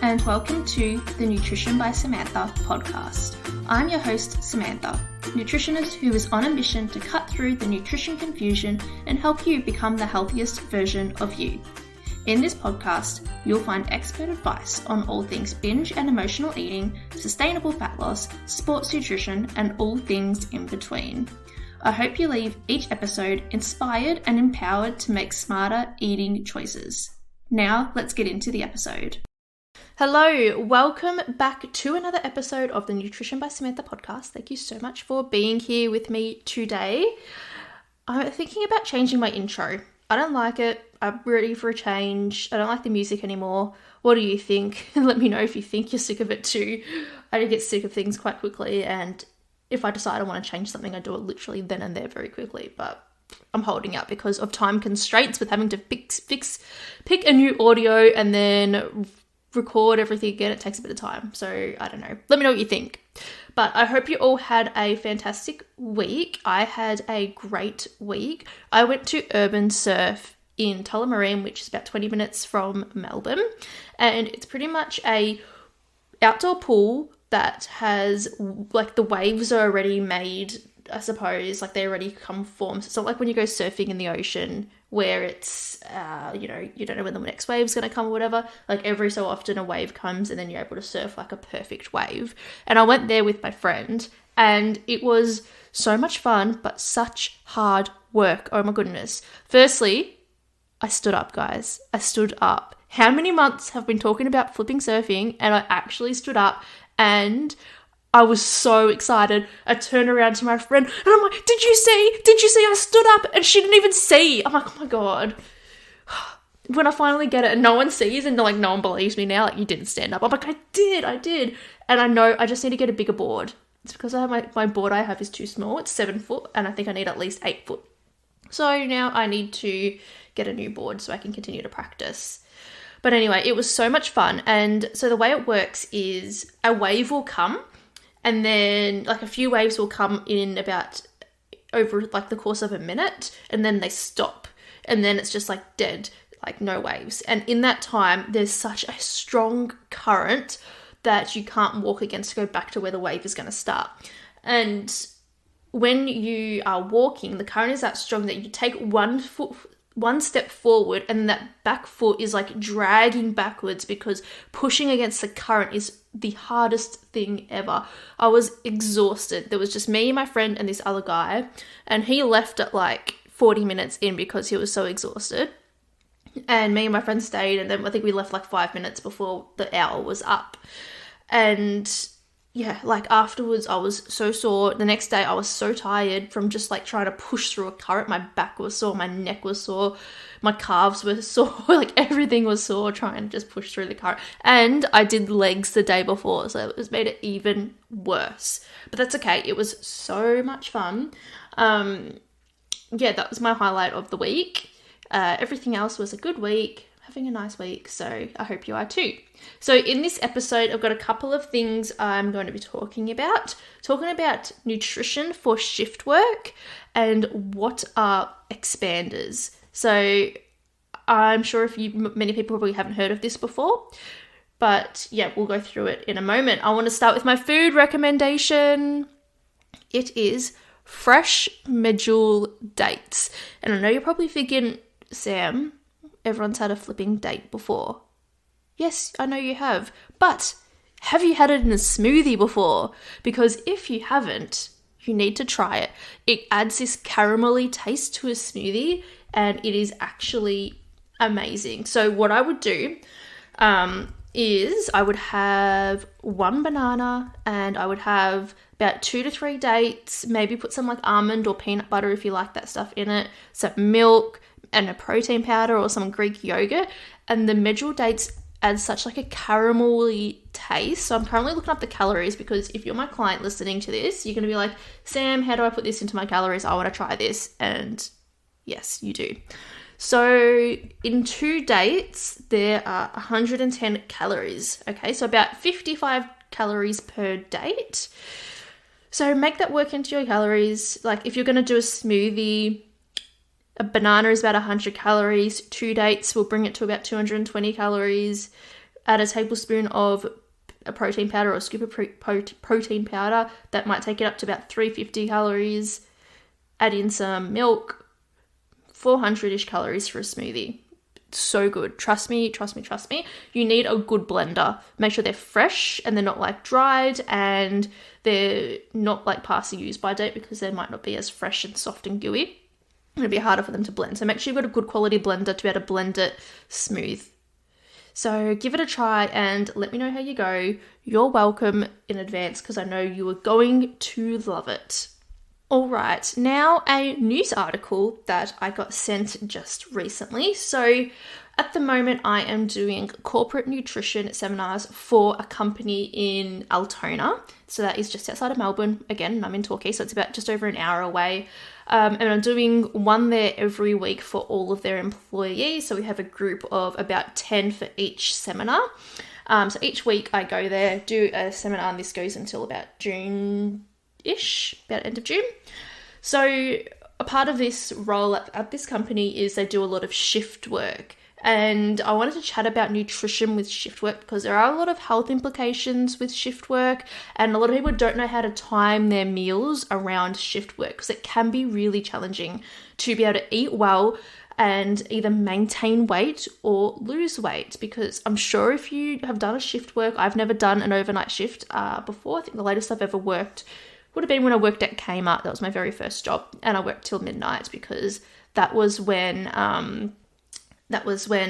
and welcome to the Nutrition by Samantha podcast. I'm your host, Samantha, nutritionist who is on a mission to cut through the nutrition confusion and help you become the healthiest version of you. In this podcast, you'll find expert advice on all things binge and emotional eating, sustainable fat loss, sports nutrition, and all things in between. I hope you leave each episode inspired and empowered to make smarter eating choices. Now, let's get into the episode. Hello, welcome back to another episode of the Nutrition by Samantha podcast. Thank you so much for being here with me today. I'm thinking about changing my intro. I don't like it. I'm ready for a change. I don't like the music anymore. What do you think? Let me know if you think you're sick of it too. I do get sick of things quite quickly, and if I decide I want to change something, I do it literally then and there very quickly, but I'm holding out because of time constraints with having to pick a new audio and then record everything again. It takes a bit of time, so I don't know. Let me know what you think. But I hope you all had a fantastic week. I had a great week. I went to Urban Surf in Tullamarine, which is about 20 minutes from Melbourne, and it's pretty much a outdoor pool that has, like, the waves are already made, I suppose, like they already come formed. So it's not like when you go surfing in the ocean where it's, you don't know when the next wave's going to come or whatever. Like every so often a wave comes and then you're able to surf like a perfect wave. And I went there with my friend and it was so much fun, but such hard work. Oh my goodness. Firstly, I stood up, guys. I stood up. How many months have been talking about flipping surfing, and I actually stood up and I was so excited. I turned around to my friend and I'm like, did you see? I stood up, and she didn't even see. I'm like, oh my God. When I finally get it and no one sees and like no one believes me now, like, you didn't stand up. I'm like, I did. And I know I just need to get a bigger board. It's because I have my board I have is too small. It's 7 foot and I think I need at least 8 foot. So now I need to get a new board so I can continue to practice. But anyway, it was so much fun. And so the way it works is a wave will come, and then like a few waves will come in about over like the course of a minute, and then they stop. And then it's just like dead, like no waves. And in that time, there's such a strong current that you can't walk against to go back to where the wave is going to start. And when you are walking, the current is that strong that you take one step forward and that back foot is like dragging backwards because pushing against the current is the hardest thing ever. I was exhausted. There was just me, my friend, and this other guy, and he left at like 40 minutes in because he was so exhausted. And me and my friend stayed, and then I think we left like 5 minutes before the hour was up. And yeah, like afterwards I was so sore. The next day I was so tired from just like trying to push through a current. My back was sore, my neck was sore, my calves were sore, like everything was sore trying to just push through the current. And I did legs the day before, so it made it even worse. But that's okay. It was so much fun. Yeah, that was my highlight of the week. Everything else was a good week. Having a nice week, so I hope you are too. So in this episode, I've got a couple of things I'm going to be talking about nutrition for shift work and what are expanders. So I'm sure many people probably haven't heard of this before, but yeah, we'll go through it in a moment. I want to start with my food recommendation. It is fresh medjool dates. And I know you're probably thinking, Sam, everyone's had a flipping date before. Yes, I know you have. But have you had it in a smoothie before? Because if you haven't, you need to try it. It adds this caramelly taste to a smoothie, and it is actually amazing. So what I would do is I would have 1 banana, and I would have about 2 to 3 dates, maybe put some like almond or peanut butter if you like that stuff in it, some milk, and a protein powder or some Greek yogurt. And the medjool dates add such like a caramelly taste. So I'm currently looking up the calories, because if you're my client listening to this, you're going to be like, Sam, how do I put this into my calories? I want to try this. And yes, you do. So in 2 dates, there are 110 calories. Okay, so about 55 calories per date. So make that work into your calories. Like if you're going to do a smoothie, a banana is about 100 calories. 2 dates will bring it to about 220 calories. add a tablespoon of a protein powder or a scoop of protein powder. That might take it up to about 350 calories. Add in some milk, 400-ish calories for a smoothie. So good. Trust me. You need a good blender. Make sure they're fresh and they're not like dried, and they're not like past the use by date, because they might not be as fresh and soft and gooey. It'll be harder for them to blend. So make sure you've got a good quality blender to be able to blend it smooth. So give it a try and let me know how you go. You're welcome in advance, because I know you are going to love it. All right, now a news article that I got sent just recently. So at the moment, I am doing corporate nutrition seminars for a company in Altona. So that is just outside of Melbourne. Again, I'm in Torquay, so it's about just over an hour away. And I'm doing one there every week for all of their employees. So we have a group of about 10 for each seminar. So each week I go there, do a seminar, and this goes until about June-ish, about end of June. So a part of this role at this company is they do a lot of shift work. And I wanted to chat about nutrition with shift work, because there are a lot of health implications with shift work, and a lot of people don't know how to time their meals around shift work, because it can be really challenging to be able to eat well and either maintain weight or lose weight. Because I'm sure if you have done a shift work, I've never done an overnight shift before. I think the latest I've ever worked would have been when I worked at Kmart. That was my very first job, and I worked till midnight, because that was when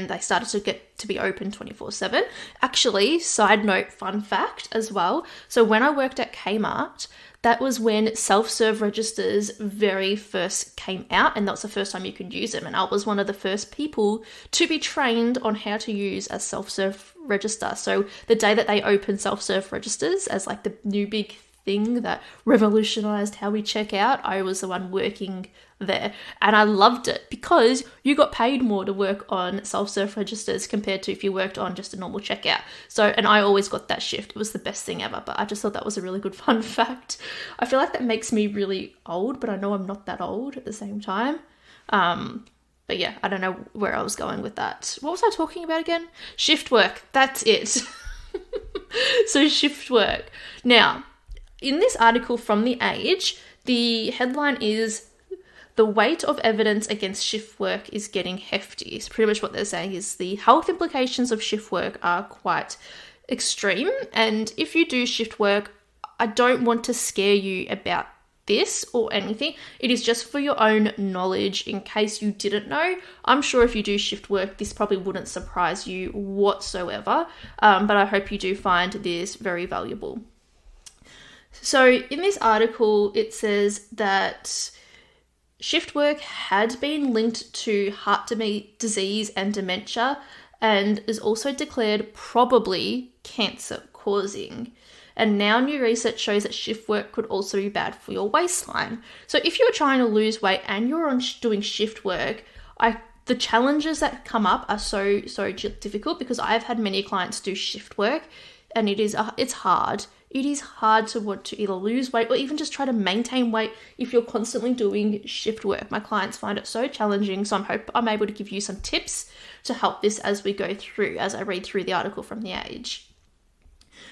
they started to get to be open 24/7. Actually, side note, fun fact as well. So when I worked at Kmart, that was when self-serve registers very first came out, and that was the first time you could use them. And I was one of the first people to be trained on how to use a self-serve register. So the day that they opened self-serve registers as like the new big thing that revolutionized how we check out, I was the one working there, and I loved it, because you got paid more to work on self-serve registers compared to if you worked on just a normal checkout. So, and I always got that shift. It was the best thing ever, but I just thought that was a really good fun fact. I feel like that makes me really old, but I know I'm not that old at the same time. But yeah, I don't know where I was going with that. What was I talking about again? Shift work. That's it. So shift work. Now, in this article from The Age, the headline is, "The weight of evidence against shift work is getting hefty." It's pretty much what they're saying is the health implications of shift work are quite extreme. And if you do shift work, I don't want to scare you about this or anything. It is just for your own knowledge in case you didn't know. I'm sure if you do shift work, this probably wouldn't surprise you whatsoever. But I hope you do find this very valuable. So in this article, it says that shift work had been linked to heart disease and dementia, and is also declared probably cancer causing. And now new research shows that shift work could also be bad for your waistline. So if you're trying to lose weight and you're doing shift work, the challenges that come up are so difficult, because I've had many clients do shift work, and it's hard. It is hard to want to either lose weight or even just try to maintain weight if you're constantly doing shift work. My clients find it so challenging, so I hope I'm able to give you some tips to help this as I read through the article from The Age.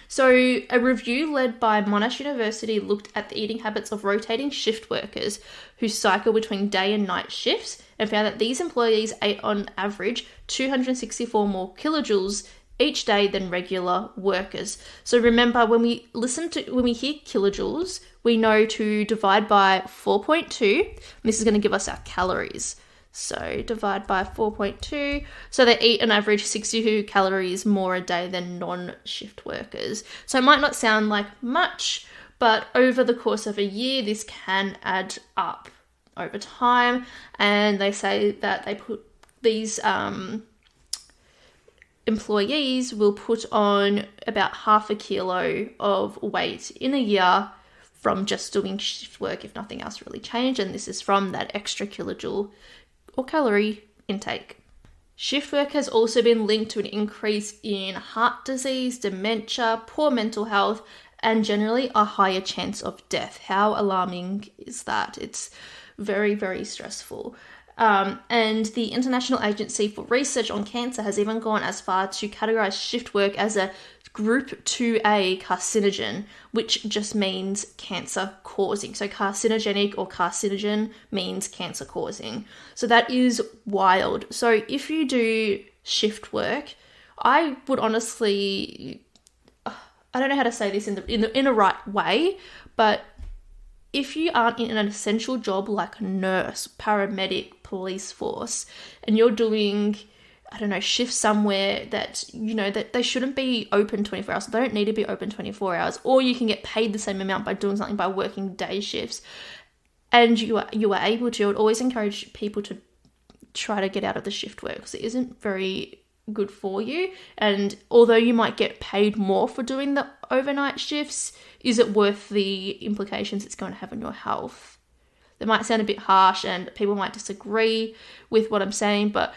So a review led by Monash University looked at the eating habits of rotating shift workers who cycle between day and night shifts, and found that these employees ate on average 264 more kilojoules each day than regular workers. So remember, when we hear kilojoules, we know to divide by 4.2. This is going to give us our calories. So divide by 4.2. So they eat an average 62 calories more a day than non-shift workers. So it might not sound like much, but over the course of a year, this can add up over time. And they say that they put these employees will put on about 0.5 kilo of weight in a year from just doing shift work if nothing else really changed. And this is from that extra kilojoule or calorie intake. Shift work has also been linked to an increase in heart disease, dementia, poor mental health, and generally a higher chance of death. How alarming is that? It's very, very stressful. And the International Agency for Research on Cancer has even gone as far to categorize shift work as a Group 2A carcinogen, which just means cancer causing. So carcinogenic or carcinogen means cancer causing. So that is wild. So if you do shift work, I would honestly, I don't know how to say this in a right way, but if you aren't in an essential job like a nurse, paramedic, police force, and you're doing, I don't know, shifts somewhere that, you know, that they shouldn't be open 24 hours. They don't need to be open 24 hours. Or you can get paid the same amount by doing something by working day shifts. And you are able to, I would always encourage people to try to get out of the shift work because it isn't very good for you. And although you might get paid more for doing the overnight shifts, is it worth the implications it's going to have on your health? That might sound a bit harsh and people might disagree with what I'm saying, but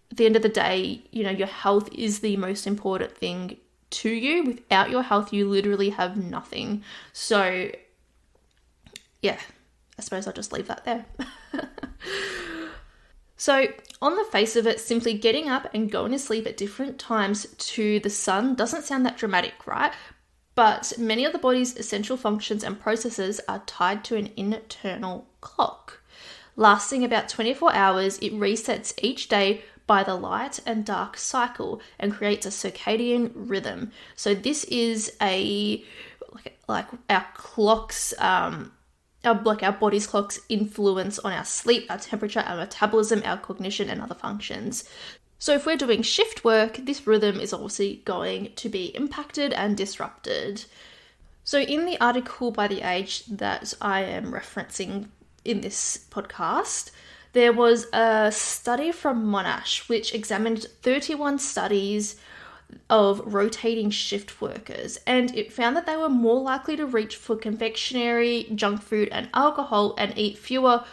at the end of the day, you know, your health is the most important thing to you. Without your health, you literally have nothing. So yeah, I suppose I'll just leave that there. So on the face of it, simply getting up and going to sleep at different times to the sun doesn't sound that dramatic, right? But many of the body's essential functions and processes are tied to an internal clock. Lasting about 24 hours, it resets each day by the light and dark cycle and creates a circadian rhythm. So this is like our clocks, our body's clock's influence on our sleep, our temperature, our metabolism, our cognition, and other functions. So if we're doing shift work, this rhythm is obviously going to be impacted and disrupted. So in the article by The Age that I am referencing in this podcast, there was a study from Monash which examined 31 studies of rotating shift workers, and it found that they were more likely to reach for confectionery, junk food, and alcohol and eat fewer,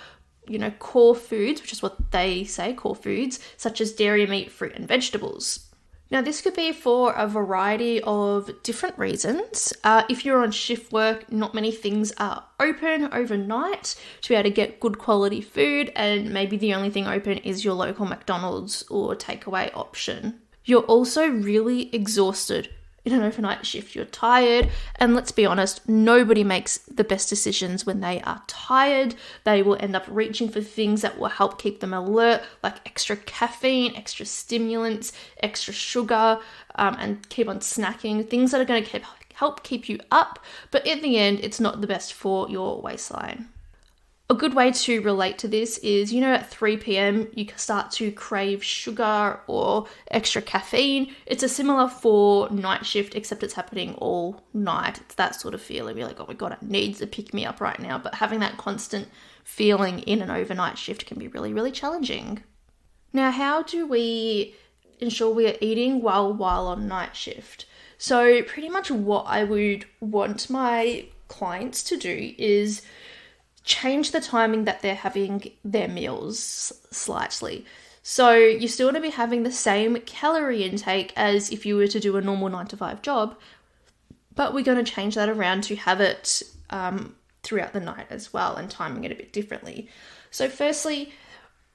core foods, which is what they say, core foods, such as dairy, meat, fruit, and vegetables. Now, this could be for a variety of different reasons. If you're on shift work, not many things are open overnight to be able to get good quality food, and maybe the only thing open is your local McDonald's or takeaway option. You're also really exhausted in an overnight shift. You're tired, and let's be honest, nobody makes the best decisions when they are tired. They will end up reaching for things that will help keep them alert, like extra caffeine, extra stimulants, extra sugar, and keep on snacking, things that are going to help keep you up, but in the end, it's not the best for your waistline. A good way to relate to this is, at 3 p.m, you start to crave sugar or extra caffeine. It's a similar for night shift, except it's happening all night. It's that sort of feeling. You're like, oh my God, it needs to pick me up right now. But having that constant feeling in an overnight shift can be really, really challenging. Now, how do we ensure we are eating while on night shift? So pretty much what I would want my clients to do is change the timing that they're having their meals slightly. So you still want to be having the same calorie intake as if you were to do a normal 9-to-5 job, but we're going to change that around to have it throughout the night as well and timing it a bit differently. So firstly,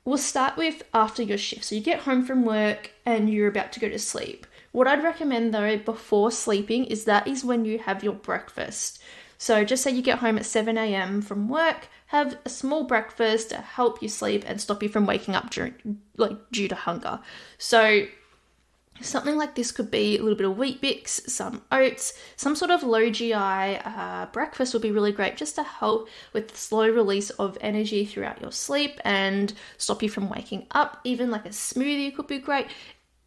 we'll start with after your shift. So you get home from work and you're about to go to sleep. What I'd recommend though before sleeping is when you have your breakfast. So just say you get home at 7 a.m. from work, have a small breakfast to help you sleep and stop you from waking up due to hunger. So something like this could be a little bit of Wheat Bix, some oats, some sort of low GI breakfast would be really great just to help with the slow release of energy throughout your sleep and stop you from waking up. Even like a smoothie could be great.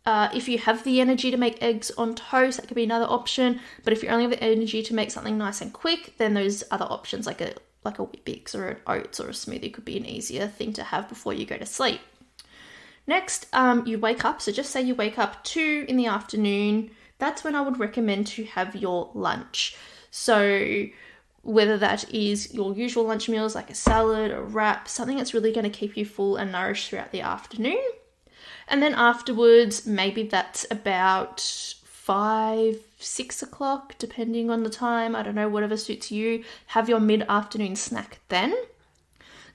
If you have the energy to make eggs on toast, that could be another option. But if you only have the energy to make something nice and quick, then those other options like a Wheat Bix or an oats or a smoothie could be an easier thing to have before you go to sleep. Next, you wake up. So just say you wake up 2 in the afternoon. That's when I would recommend to have your lunch. So whether that is your usual lunch meals like a salad or wrap, something that's really going to keep you full and nourished throughout the afternoon. And then afterwards, maybe that's about 5, 6 o'clock, depending on the time. I don't know, whatever suits you. Have your mid-afternoon snack then.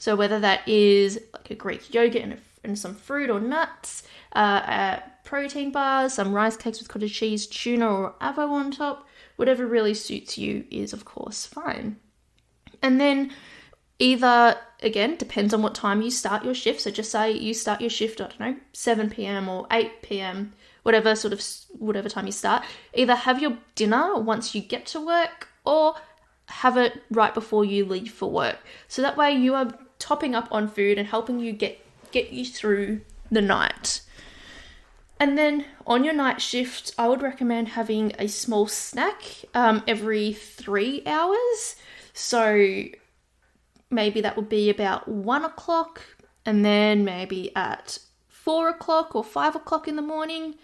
So whether that is like a Greek yogurt and some fruit or nuts, protein bars, some rice cakes with cottage cheese, tuna or avo on top, whatever really suits you is of course fine. And then either, again, depends on what time you start your shift. So just say you start your shift, 7 p.m. or 8 p.m., whatever time you start. Either have your dinner once you get to work or have it right before you leave for work. So that way you are topping up on food and helping you get you through the night. And then on your night shift, I would recommend having a small snack every 3 hours. So maybe that would be about 1 o'clock, and then maybe at 4 o'clock or 5 o'clock in the morning.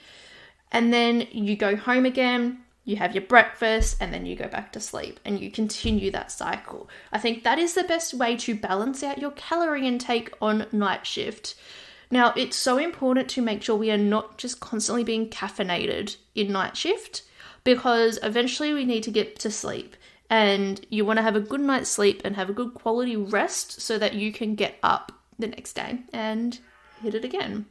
And then you go home again, you have your breakfast, and then you go back to sleep, and you continue that cycle. I think that is the best way to balance out your calorie intake on night shift. Now, it's so important to make sure we are not just constantly being caffeinated in night shift, because eventually we need to get to sleep. And you want to have a good night's sleep and have a good quality rest so that you can get up the next day and hit it again.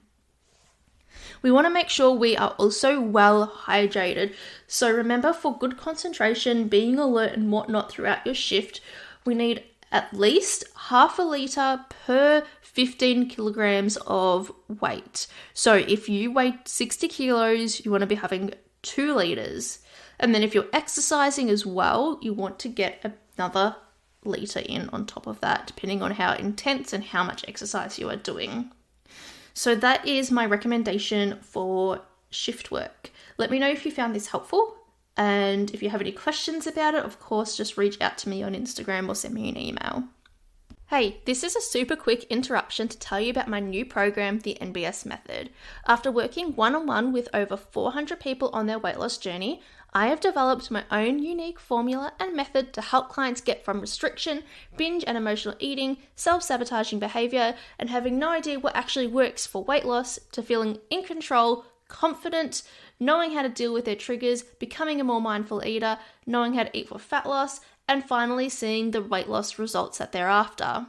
We want to make sure we are also well hydrated. So remember, for good concentration, being alert and whatnot throughout your shift, we need at least half a litre per 15 kilograms of weight. So if you weigh 60 kilos, you want to be having 2 litres. And then if you're exercising as well, you want to get another litre in on top of that, depending on how intense and how much exercise you are doing. So that is my recommendation for shift work. Let me know if you found this helpful. And if you have any questions about it, of course, just reach out to me on Instagram or send me an email. Hey, this is a super quick interruption to tell you about my new program, the NBS Method. After working one-on-one with over 400 people on their weight loss journey, I have developed my own unique formula and method to help clients get from restriction, binge and emotional eating, self-sabotaging behavior, and having no idea what actually works for weight loss, to feeling in control, confident, knowing how to deal with their triggers, becoming a more mindful eater, knowing how to eat for fat loss, and finally seeing the weight loss results that they're after.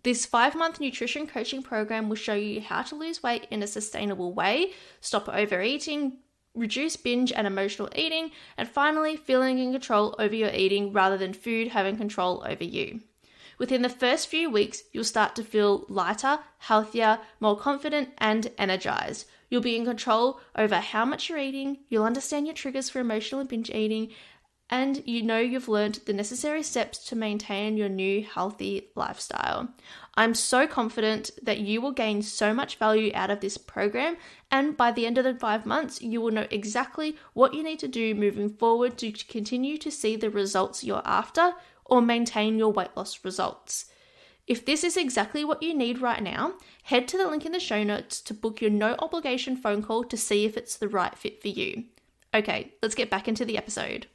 This 5-month nutrition coaching program will show you how to lose weight in a sustainable way, stop overeating, reduce binge and emotional eating, and finally feeling in control over your eating rather than food having control over you. Within the first few weeks, you'll start to feel lighter, healthier, more confident, and energized. You'll be in control over how much you're eating, you'll understand your triggers for emotional and binge eating, and you know you've learned the necessary steps to maintain your new healthy lifestyle. I'm so confident that you will gain so much value out of this program, and by the end of the 5 months, you will know exactly what you need to do moving forward to continue to see the results you're after or maintain your weight loss results. If this is exactly what you need right now, head to the link in the show notes to book your no obligation phone call to see if it's the right fit for you. Okay, let's get back into the episode.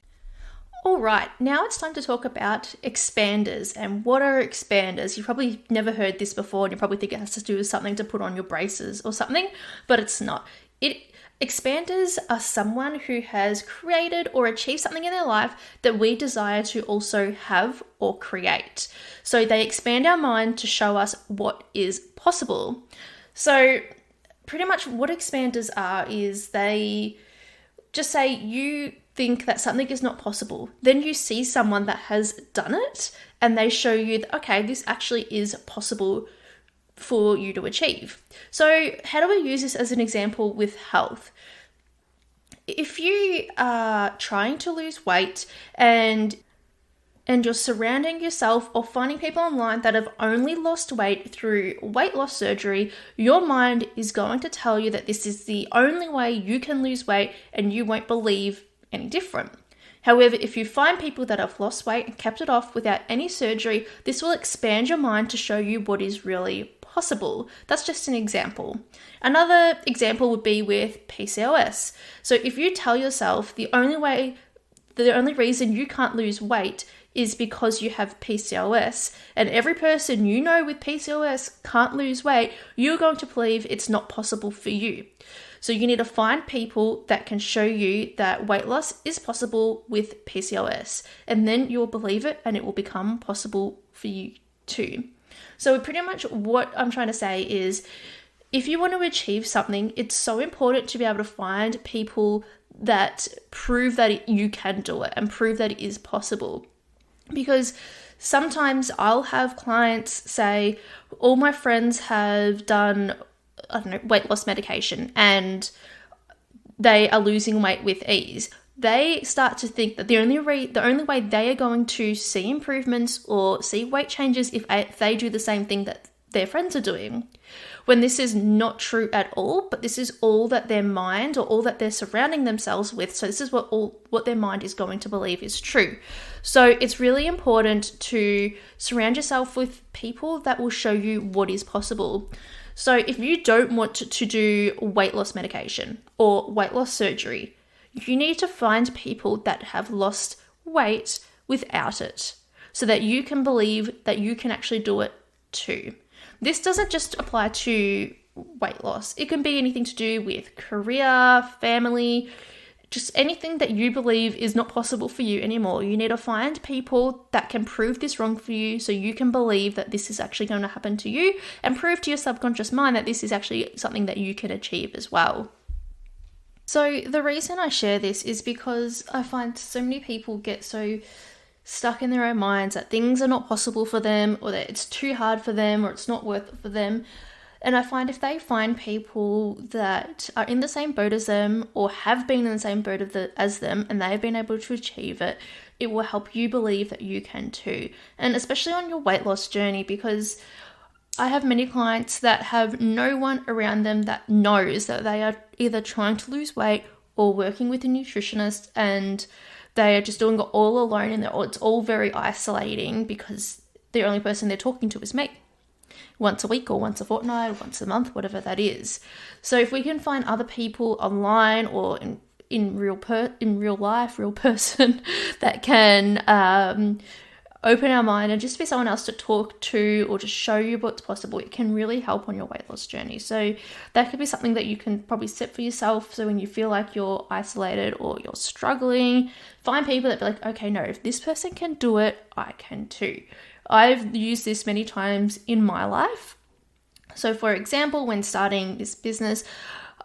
All right, now it's time to talk about expanders. And what are expanders? You've probably never heard this before, and you probably think it has to do with something to put on your braces or something, but it's not. Expanders are someone who has created or achieved something in their life that we desire to also have or create. So they expand our mind to show us what is possible. So pretty much what expanders are is they just say you think that something is not possible. Then you see someone that has done it and they show you that, okay, this actually is possible for you to achieve. So how do we use this as an example with health? If you are trying to lose weight and you're surrounding yourself or finding people online that have only lost weight through weight loss surgery, your mind is going to tell you that this is the only way you can lose weight and you won't believe any different. However, if you find people that have lost weight and kept it off without any surgery, this will expand your mind to show you what is really possible. That's just an example. Another example would be with PCOS. So if you tell yourself the only reason you can't lose weight is because you have PCOS, and every person you know with PCOS can't lose weight, you're going to believe it's not possible for you. So you need to find people that can show you that weight loss is possible with PCOS, and then you'll believe it and it will become possible for you too. So pretty much what I'm trying to say is, if you want to achieve something, it's so important to be able to find people that prove that you can do it and prove that it is possible. Because sometimes I'll have clients say, all my friends have done, weight loss medication and they are losing weight with ease. They start to think that the only way they are going to see improvements or see weight changes if they do the same thing that their friends are doing, when this is not true at all, but this is all that their mind or all that they're surrounding themselves with. So this is what their mind is going to believe is true. So it's really important to surround yourself with people that will show you what is possible. So if you don't want to do weight loss medication or weight loss surgery, you need to find people that have lost weight without it, so that you can believe that you can actually do it too. This doesn't just apply to weight loss. It can be anything to do with career, family, just anything that you believe is not possible for you anymore. You need to find people that can prove this wrong for you, so you can believe that this is actually going to happen to you, and prove to your subconscious mind that this is actually something that you can achieve as well. So the reason I share this is because I find so many people get so stuck in their own minds that things are not possible for them, or that it's too hard for them, or it's not worth it for them. And I find if they find people that are in the same boat as them, or have been in the same boat as them, and they've been able to achieve it, it will help you believe that you can too. And especially on your weight loss journey, because I have many clients that have no one around them that knows that they are either trying to lose weight or working with a nutritionist, and they are just doing it all alone, and it's all very isolating because the only person they're talking to is me. Once a week or once a fortnight, or once a month, whatever that is. So if we can find other people online or in real life, real person that can open our mind and just be someone else to talk to, or just show you what's possible, it can really help on your weight loss journey. So that could be something that you can probably set for yourself. So when you feel like you're isolated or you're struggling, find people that be like, okay, no, if this person can do it, I can too. I've used this many times in my life. So for example, when starting this business,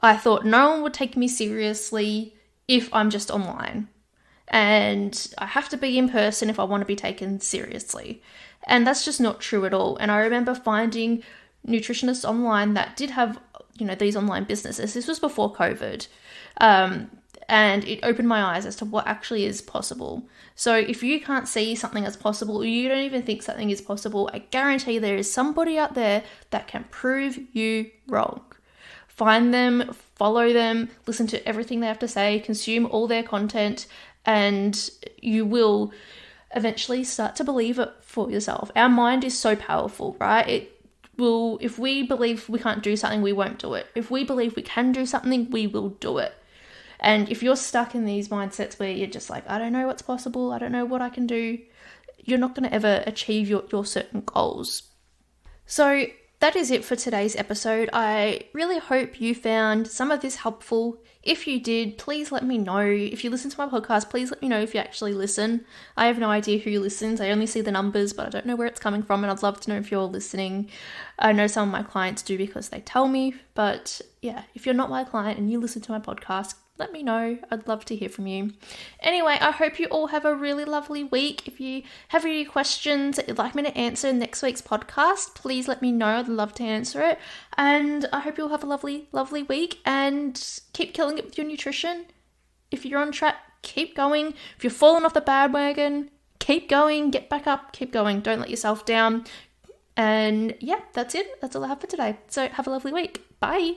I thought no one would take me seriously if I'm just online. And I have to be in person if I want to be taken seriously. And that's just not true at all. And I remember finding nutritionists online that did have, these online businesses. This was before COVID. And it opened my eyes as to what actually is possible. So if you can't see something as possible, or you don't even think something is possible, I guarantee there is somebody out there that can prove you wrong. Find them, follow them, listen to everything they have to say, consume all their content, and you will eventually start to believe it for yourself. Our mind is so powerful, right? If we believe we can't do something, we won't do it. If we believe we can do something, we will do it. And if you're stuck in these mindsets where you're just like, I don't know what's possible, I don't know what I can do, you're not going to ever achieve your certain goals. So that is it for today's episode. I really hope you found some of this helpful. If you did, please let me know. If you listen to my podcast, please let me know if you actually listen. I have no idea who listens. I only see the numbers, but I don't know where it's coming from, and I'd love to know if you're listening. I know some of my clients do because they tell me, but yeah, if you're not my client and you listen to my podcast, let me know. I'd love to hear from you. Anyway, I hope you all have a really lovely week. If you have any questions that you'd like me to answer in next week's podcast, please let me know. I'd love to answer it. And I hope you'll have a lovely, lovely week, and keep killing it with your nutrition. If you're on track, keep going. If you're falling off the bandwagon, keep going, get back up, keep going. Don't let yourself down. And yeah, that's it. That's all I have for today. So have a lovely week. Bye.